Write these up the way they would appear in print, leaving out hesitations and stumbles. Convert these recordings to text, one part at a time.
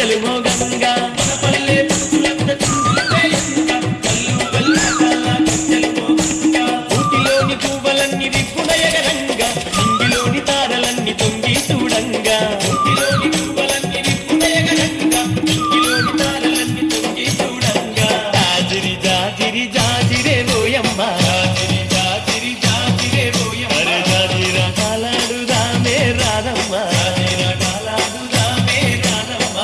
గజ్జలు మోగంగా మన పల్లె పురుషులంత చిందులు వేయంగా కల్లు గల్లు గజ్జలు మోగంగా ఊటిలోని పువ్వులన్నీ రిప్పున ఎగరంగా ఇంగిలోని తారలన్నీ తొంగి చూడంగా ఊటిలోని పువ్వులన్నీ రిప్పున ఎగరంగా ఇంగిలోని తారలన్నీ తొంగి చూడంగా జాజిరి జాజిరి జాజిరే ఓయమ్మ జాజిరి జాజిరి జాజిరే ఓయమ్మ అరే జాజిరా కాలాడుదామే రాధమ్మ జాజిరా కాలాడుదామే రాధమ్మ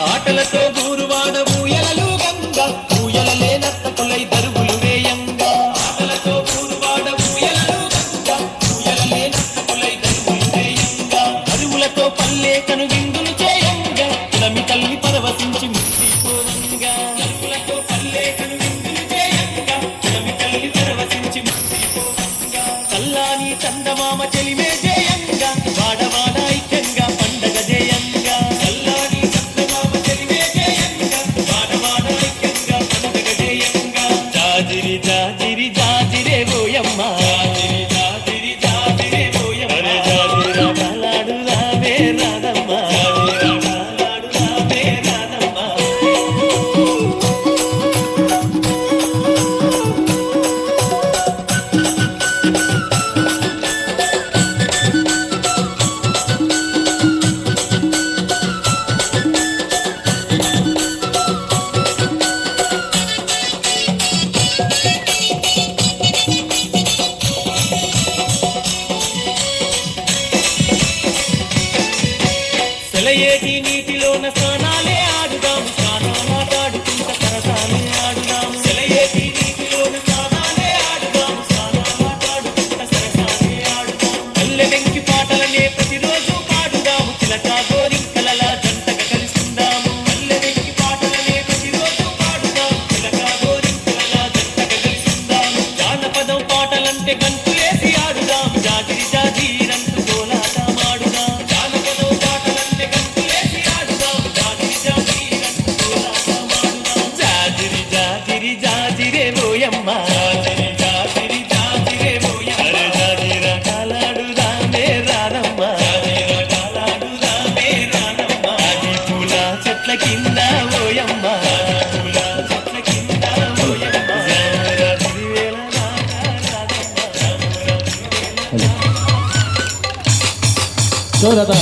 ఆటలతో ఊరువాడ ఊయలలు గంగా ఊయలలే నత్తకులై దరువులు వేయంగా ఆటలతో ఊరువాడ ఊయలలు గంగా ఊయలలే నత్తకులై దరువులు వేయంగా దరువులతో పల్లె కను విందులు చేయంగా కులమి తల్లి పరవశించి ముక్తిపోవంగా దరువులతో పల్లె కను విందులు చేయంగా కులమి తల్లి పరవశించి ముక్తిపోవంగా చల్లాని చందమామ చెలిమే చేయంగా వాడవాడ ఐక్యంగా పండగ చేయంగా చల్లాని చందమామ చెలిమే చేయంగా వాడవాడ ఐక్యంగా పండగ చేయంగా జాజిరి జాజిరి జాజిరే ఓయమ్మ జాజిరి జాజిరి జాజిరే ఓయమ్మ అరే జాజిరా కాలాడుదామే రాధమ్మ జాజిరా కాలాడుదామే రాధమ్మ సెలయేటి నీటిలోన స్నానాలే ఆడుదాము స్నానాలాటాడుకుంట సరసాలే ఆడుదాము సెలయేటి నీటిలోన స్నానాలే ఆడుదాము స్నానాలాటాడుకుంట సరసాలే ఆడుదాము పల్లె వెంకి పాటలనే ప్రతిరోజు పాడుదాము చిలక గోరింకలలా జంటగా కలిసిందాము పల్లె వెంకి పాటలనే ప్రతిరోజు పాడుదాము చిలక గోరింకలలా జంటగా కలిసిందాము జానపదం పాటలంటే గంతులేసి ఆడుదాము జాజిరి జాజిరంటూ కోలాటమాడుదాం జానపదం పాటలంటే గంతులేసి ఆడుదాం జాజిరి జాజిరంటూ కోలాటమాడుదాం జాజిరి జాజిరి జాజిరే ఓయమ్మ జాజిరి జాజిరి జాజిరే ఓయమ్మ అరే జాజిరా కాలాడుదామే రాధమ్మ జాజిరా కాలాడుదామే రాధమ్మ జాజి పూల చెట్ల కింద ఓయమ్మ జాజి పూల చెట్ల కింద ఓయమ్మ జాజిరా తిరివేళ రాధమ్మ జాజిరా తిరివేళ సో దాదా